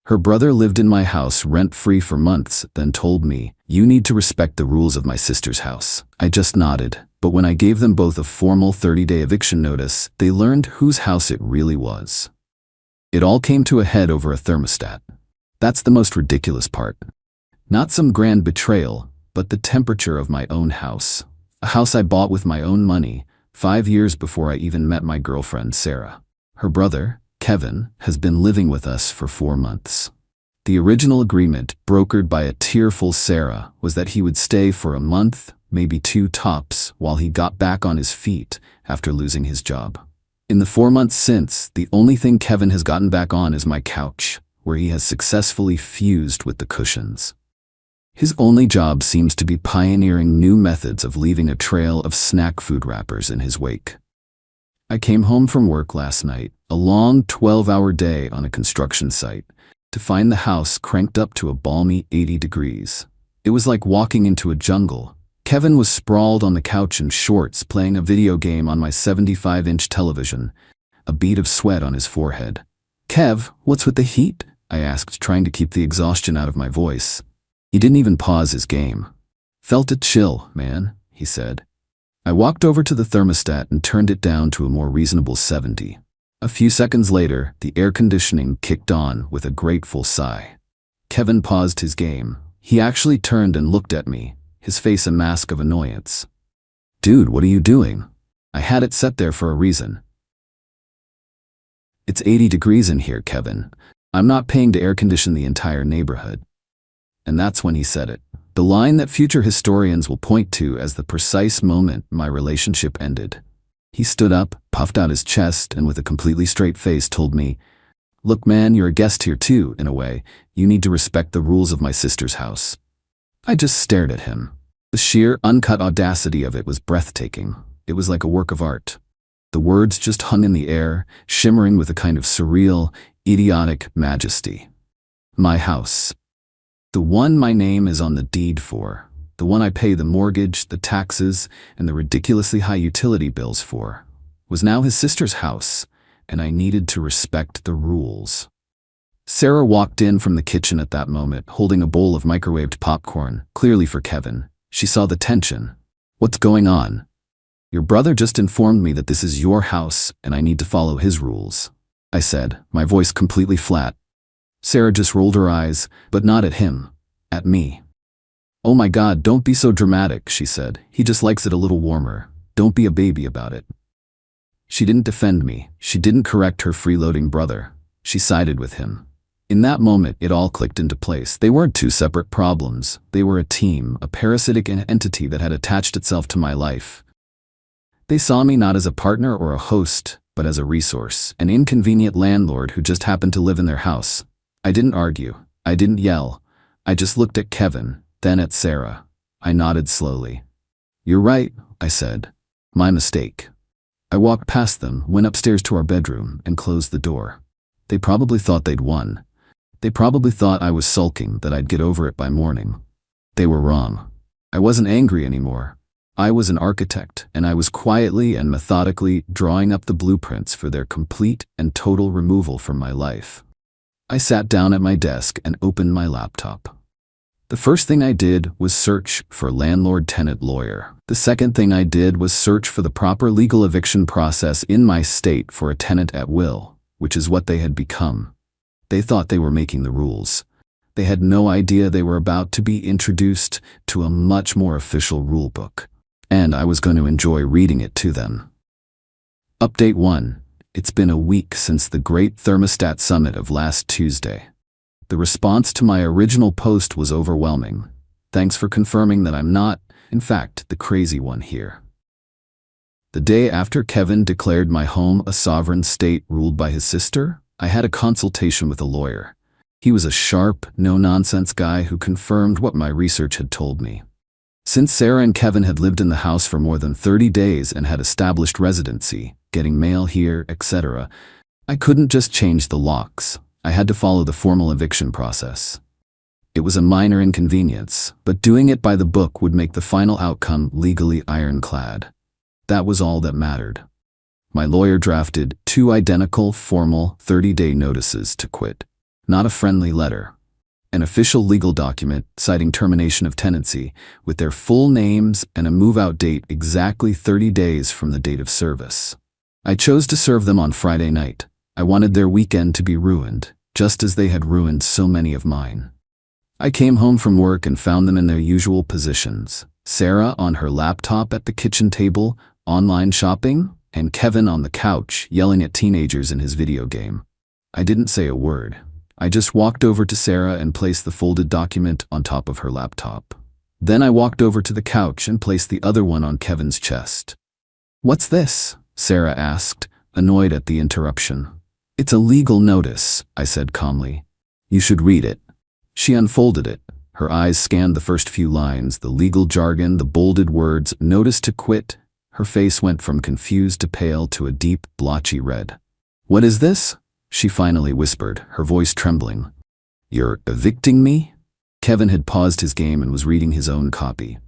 Her brother lived in my house rent-free for months, then told me, "You need to respect the rules of my sister's house." I just nodded, but when I gave them both a formal 30-day eviction notice, they learned whose house it really was. It all came to a head over a thermostat. That's the most ridiculous part. Not some grand betrayal, but the temperature of my own house. A house I bought with my own money, 5 years before I even met my girlfriend, Sarah. Her brother, Kevin, has been living with us for 4 months. The original agreement, brokered by a tearful Sarah, was that he would stay for a month, maybe 2 tops, while he got back on his feet after losing his job. In the 4 months since, the only thing Kevin has gotten back on is my couch, where he has successfully fused with the cushions. His only job seems to be pioneering new methods of leaving a trail of snack food wrappers in his wake. I came home from work last night, a long 12-hour day on a construction site, to find the house cranked up to a balmy 80 degrees. It was like walking into a jungle. Kevin was sprawled on the couch in shorts playing a video game on my 75-inch television, a bead of sweat on his forehead. "Kev, what's with the heat?" I asked, trying to keep the exhaustion out of my voice. He didn't even pause his game. "Felt it chill, man," he said. I walked over to the thermostat and turned it down to a more reasonable 70. A few seconds later, the air conditioning kicked on with a grateful sigh. Kevin paused his game. He actually turned and looked at me, his face a mask of annoyance. "Dude, what are you doing?" I had it set there for a reason. "It's 80 degrees in here, Kevin. I'm not paying to air condition the entire neighborhood." And that's when he said it. The line that future historians will point to as the precise moment my relationship ended. He stood up, puffed out his chest, and with a completely straight face told me, "Look man, you're a guest here too, in a way. You need to respect the rules of my sister's house." I just stared at him. The sheer, uncut audacity of it was breathtaking. It was like a work of art. The words just hung in the air, shimmering with a kind of surreal, idiotic majesty. My house. The one my name is on the deed for. The one I pay the mortgage, the taxes, and the ridiculously high utility bills for, was now his sister's house, and I needed to respect the rules. Sarah walked in from the kitchen at that moment, holding a bowl of microwaved popcorn, clearly for Kevin. She saw the tension. "What's going on?" "Your brother just informed me that this is your house, and I need to follow his rules," I said, my voice completely flat. Sarah just rolled her eyes, but not at him, at me. "Oh my God, don't be so dramatic," she said. "He just likes it a little warmer. Don't be a baby about it." She didn't defend me. She didn't correct her freeloading brother. She sided with him. In that moment, it all clicked into place. They weren't 2 separate problems. They were a team, a parasitic entity that had attached itself to my life. They saw me not as a partner or a host, but as a resource, an inconvenient landlord who just happened to live in their house. I didn't argue. I didn't yell. I just looked at Kevin, then at Sarah. I nodded slowly. "You're right," I said. "My mistake." I walked past them, went upstairs to our bedroom, and closed the door. They probably thought they'd won. They probably thought I was sulking, that I'd get over it by morning. They were wrong. I wasn't angry anymore. I was an architect, and I was quietly and methodically drawing up the blueprints for their complete and total removal from my life. I sat down at my desk and opened my laptop. The first thing I did was search for landlord-tenant lawyer. The second thing I did was search for the proper legal eviction process in my state for a tenant at will, which is what they had become. They thought they were making the rules. They had no idea they were about to be introduced to a much more official rulebook, and I was going to enjoy reading it to them. Update 1. It's been a week since the Great Thermostat Summit of last Tuesday. The response to my original post was overwhelming. Thanks for confirming that I'm not, in fact, the crazy one here. The day after Kevin declared my home a sovereign state ruled by his sister, I had a consultation with a lawyer. He was a sharp, no-nonsense guy who confirmed what my research had told me. Since Sarah and Kevin had lived in the house for more than 30 days and had established residency, getting mail here, etc., I couldn't just change the locks. I had to follow the formal eviction process. It was a minor inconvenience, but doing it by the book would make the final outcome legally ironclad. That was all that mattered. My lawyer drafted 2 identical, formal, 30-day notices to quit. not a friendly letter. An official legal document citing termination of tenancy with their full names and a move-out date exactly 30 days from the date of service. I chose to serve them on Friday night. I wanted their weekend to be ruined, just as they had ruined so many of mine. I came home from work and found them in their usual positions. Sarah on her laptop at the kitchen table, online shopping, and Kevin on the couch, yelling at teenagers in his video game. I didn't say a word. I just walked over to Sarah and placed the folded document on top of her laptop. Then I walked over to the couch and placed the other one on Kevin's chest. "What's this?" Sarah asked, annoyed at the interruption. "It's a legal notice," I said calmly. "You should read it." She unfolded it. Her eyes scanned the first few lines, the legal jargon, the bolded words, "Notice to quit." Her face went from confused to pale to a deep, blotchy red. "What is this?" she finally whispered, her voice trembling. "You're evicting me?" Kevin had paused his game and was reading his own copy.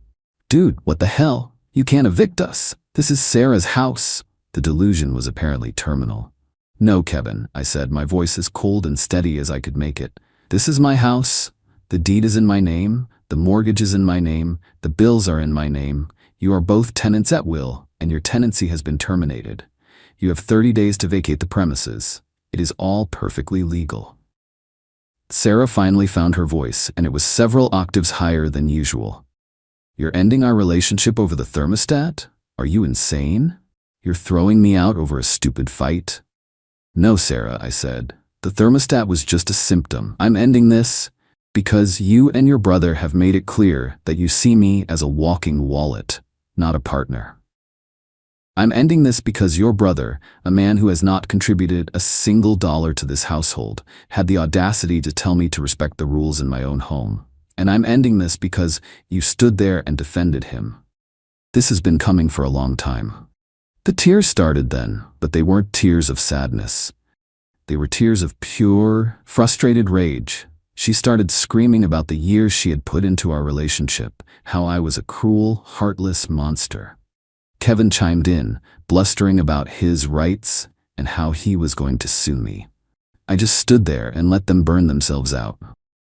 "Dude, what the hell? You can't evict us. This is Sarah's house." The delusion was apparently terminal. "No, Kevin," I said, my voice as cold and steady as I could make it. "This is my house. The deed is in my name. The mortgage is in my name. The bills are in my name. You are both tenants at will, and your tenancy has been terminated. You have 30 days to vacate the premises. It is all perfectly legal." Sarah finally found her voice, and it was several octaves higher than usual. "You're ending our relationship over the thermostat? Are you insane? You're throwing me out over a stupid fight?" "No, Sarah," I said. "The thermostat was just a symptom. I'm ending this because you and your brother have made it clear that you see me as a walking wallet, not a partner. I'm ending this because your brother, a man who has not contributed a single dollar to this household, had the audacity to tell me to respect the rules in my own home. And I'm ending this because you stood there and defended him. This has been coming for a long time." The tears started then, but they weren't tears of sadness. They were tears of pure, frustrated rage. She started screaming about the years she had put into our relationship, how I was a cruel, heartless monster. Kevin chimed in, blustering about his rights and how he was going to sue me. I just stood there and let them burn themselves out.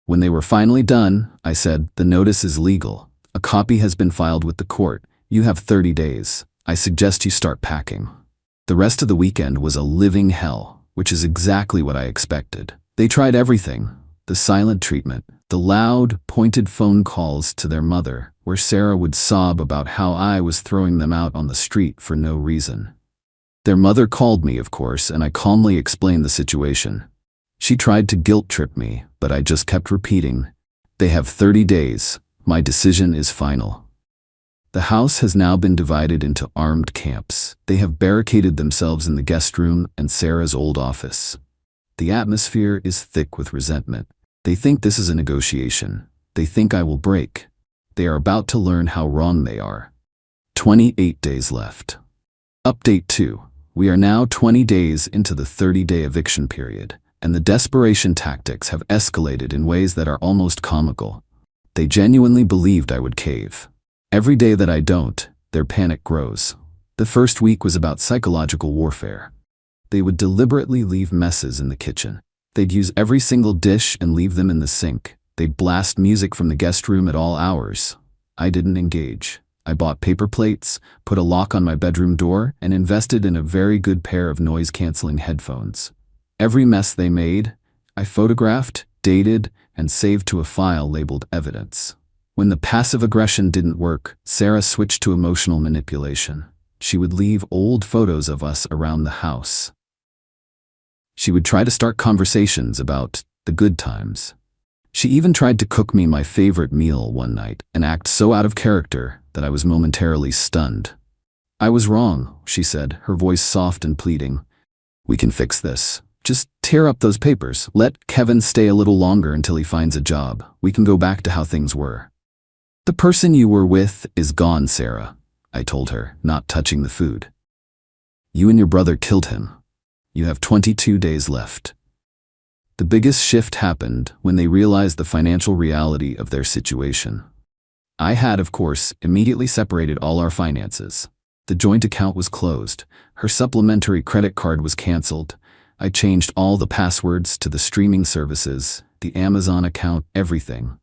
When they were finally done, I said, "The notice is legal. A copy has been filed with the court. You have 30 days. I suggest you start packing." The rest of the weekend was a living hell, which is exactly what I expected. They tried everything. The silent treatment, the loud, pointed phone calls to their mother, where Sarah would sob about how I was throwing them out on the street for no reason. Their mother called me, of course, and I calmly explained the situation. She tried to guilt-trip me, but I just kept repeating, "They have 30 days. My decision is final." The house has now been divided into armed camps. They have barricaded themselves in the guest room and Sarah's old office. The atmosphere is thick with resentment. They think this is a negotiation. They think I will break. They are about to learn how wrong they are. 28 days left. Update 2. We are now 20 days into the 30-day eviction period, and the desperation tactics have escalated in ways that are almost comical. They genuinely believed I would cave. Every day that I don't, their panic grows. The first week was about psychological warfare. They would deliberately leave messes in the kitchen. They'd use every single dish and leave them in the sink. They'd blast music from the guest room at all hours. I didn't engage. I bought paper plates, put a lock on my bedroom door, and invested in a very good pair of noise-canceling headphones. Every mess they made, I photographed, dated, and saved to a file labeled evidence. When the passive aggression didn't work, Sarah switched to emotional manipulation. She would leave old photos of us around the house. She would try to start conversations about the good times. She even tried to cook me my favorite meal one night and act so out of character that I was momentarily stunned. "I was wrong," she said, her voice soft and pleading. "We can fix this. Just tear up those papers. Let Kevin stay a little longer until he finds a job. We can go back to how things were." "The person you were with is gone, Sarah," I told her, not touching the food. "You and your brother killed him. You have 22 days left." The biggest shift happened when they realized the financial reality of their situation. I had, of course, immediately separated all our finances. The joint account was closed. Her supplementary credit card was canceled. I changed all the passwords to the streaming services, the Amazon account, everything.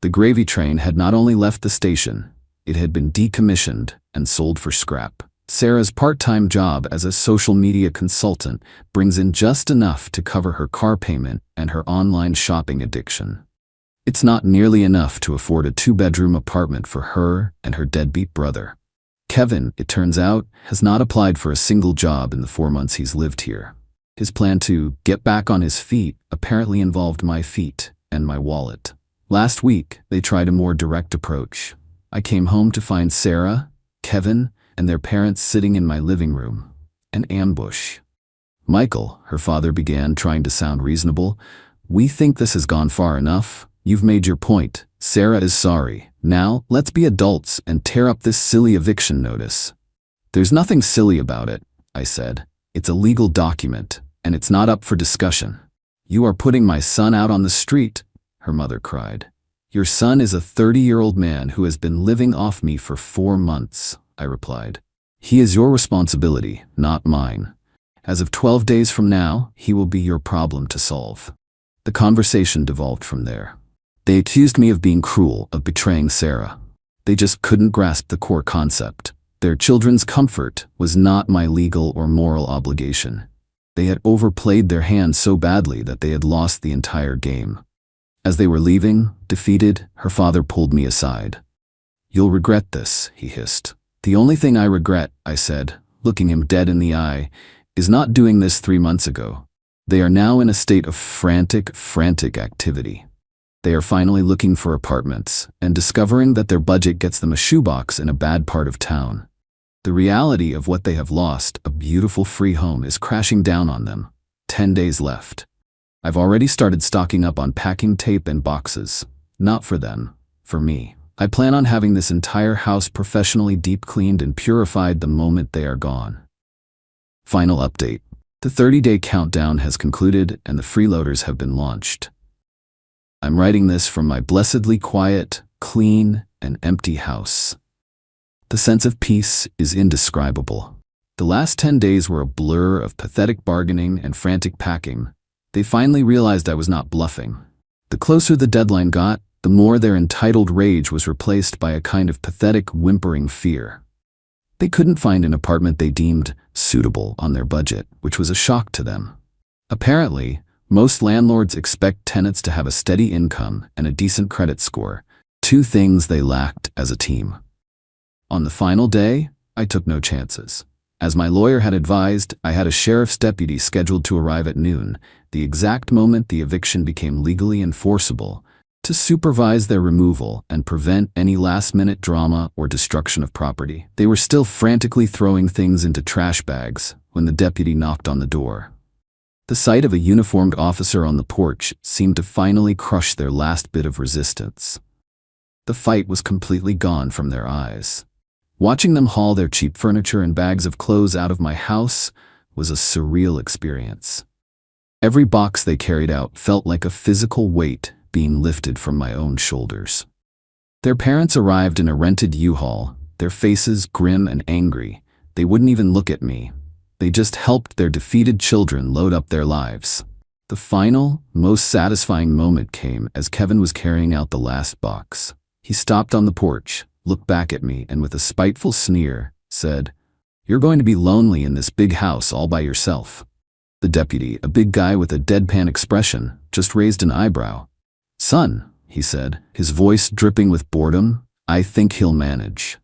The gravy train had not only left the station, it had been decommissioned and sold for scrap. Sarah's part-time job as a social media consultant brings in just enough to cover her car payment and her online shopping addiction. It's not nearly enough to afford a 2-bedroom apartment for her and her deadbeat brother. Kevin, it turns out, has not applied for a single job in the 4 months he's lived here. His plan to get back on his feet apparently involved my feet and my wallet. Last week, they tried a more direct approach. I came home to find Sarah, Kevin, and their parents sitting in my living room. An ambush. Michael, her father, began trying to sound reasonable. "We think this has gone far enough. You've made your point. Sarah is sorry. Now, let's be adults and tear up this silly eviction notice." "There's nothing silly about it," I said. "It's a legal document, and it's not up for discussion." "You are putting my son out on the street," her mother cried. "Your son is a 30-year-old man who has been living off me for 4 months, I replied. "He is your responsibility, not mine. As of 12 days from now, he will be your problem to solve." The conversation devolved from there. They accused me of being cruel, of betraying Sarah. They just couldn't grasp the core concept. Their children's comfort was not my legal or moral obligation. They had overplayed their hand so badly that they had lost the entire game. As they were leaving, defeated, her father pulled me aside. "You'll regret this," he hissed. "The only thing I regret," I said, looking him dead in the eye, "is not doing this 3 months ago." They are now in a state of frantic activity. They are finally looking for apartments and discovering that their budget gets them a shoebox in a bad part of town. The reality of what they have lost, a beautiful free home, is crashing down on them. 10 days left. I've already started stocking up on packing tape and boxes. Not for them, for me. I plan on having this entire house professionally deep cleaned and purified the moment they are gone. Final update. The 30-day countdown has concluded and the freeloaders have been launched. I'm writing this from my blessedly quiet, clean, and empty house. The sense of peace is indescribable. The last 10 days were a blur of pathetic bargaining and frantic packing. They finally realized I was not bluffing. The closer the deadline got, the more their entitled rage was replaced by a kind of pathetic, whimpering fear. They couldn't find an apartment they deemed suitable on their budget, which was a shock to them. Apparently, most landlords expect tenants to have a steady income and a decent credit score, 2 things they lacked as a team. On the final day, I took no chances. As my lawyer had advised, I had a sheriff's deputy scheduled to arrive at noon, the exact moment the eviction became legally enforceable, to supervise their removal and prevent any last-minute drama or destruction of property. They were still frantically throwing things into trash bags when the deputy knocked on the door. The sight of a uniformed officer on the porch seemed to finally crush their last bit of resistance. The fight was completely gone from their eyes. Watching them haul their cheap furniture and bags of clothes out of my house was a surreal experience. Every box they carried out felt like a physical weight being lifted from my own shoulders. Their parents arrived in a rented U-Haul, their faces grim and angry. They wouldn't even look at me. They just helped their defeated children load up their lives. The final, most satisfying moment came as Kevin was carrying out the last box. He stopped on the porch, looked back at me, and with a spiteful sneer, said, "You're going to be lonely in this big house all by yourself." The deputy, a big guy with a deadpan expression, just raised an eyebrow. "Son," he said, his voice dripping with boredom, "I think he'll manage."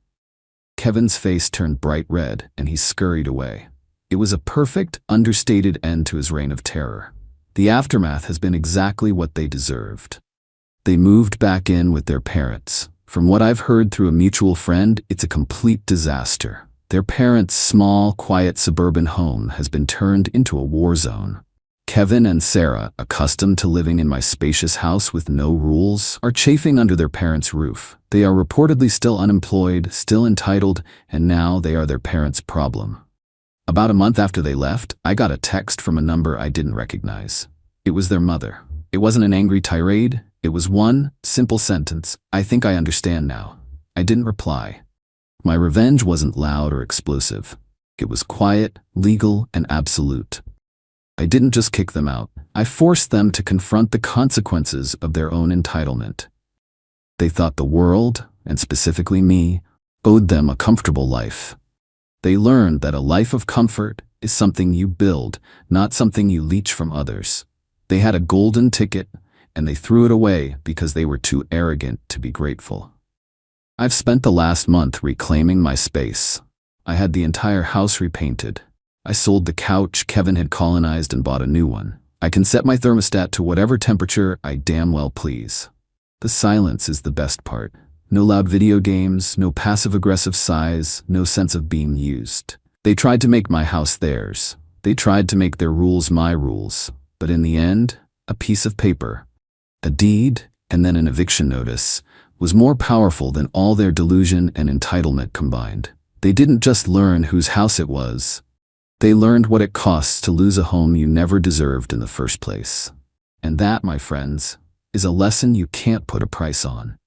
Kevin's face turned bright red, and he scurried away. It was a perfect, understated end to his reign of terror. The aftermath has been exactly what they deserved. They moved back in with their parents. From what I've heard through a mutual friend, it's a complete disaster. Their parents' small, quiet suburban home has been turned into a war zone. Kevin and Sarah, accustomed to living in my spacious house with no rules, are chafing under their parents' roof. They are reportedly still unemployed, still entitled, and now they are their parents' problem. About a month after they left, I got a text from a number I didn't recognize. It was their mother. It wasn't an angry tirade. It was one simple sentence: "I think I understand now." I didn't reply. My revenge wasn't loud or explosive. It was quiet, legal, and absolute. I didn't just kick them out. I forced them to confront the consequences of their own entitlement. They thought the world, and specifically me, owed them a comfortable life. They learned that a life of comfort is something you build, not something you leech from others. They had a golden ticket, and they threw it away because they were too arrogant to be grateful. I've spent the last month reclaiming my space. I had the entire house repainted. I sold the couch Kevin had colonized and bought a new one. I can set my thermostat to whatever temperature I damn well please. The silence is the best part. No loud video games, no passive-aggressive sighs, no sense of being used. They tried to make my house theirs. They tried to make their rules my rules. But in the end, a piece of paper, a deed, and then an eviction notice was more powerful than all their delusion and entitlement combined. They didn't just learn whose house it was. They learned what it costs to lose a home you never deserved in the first place. And that, my friends, is a lesson you can't put a price on.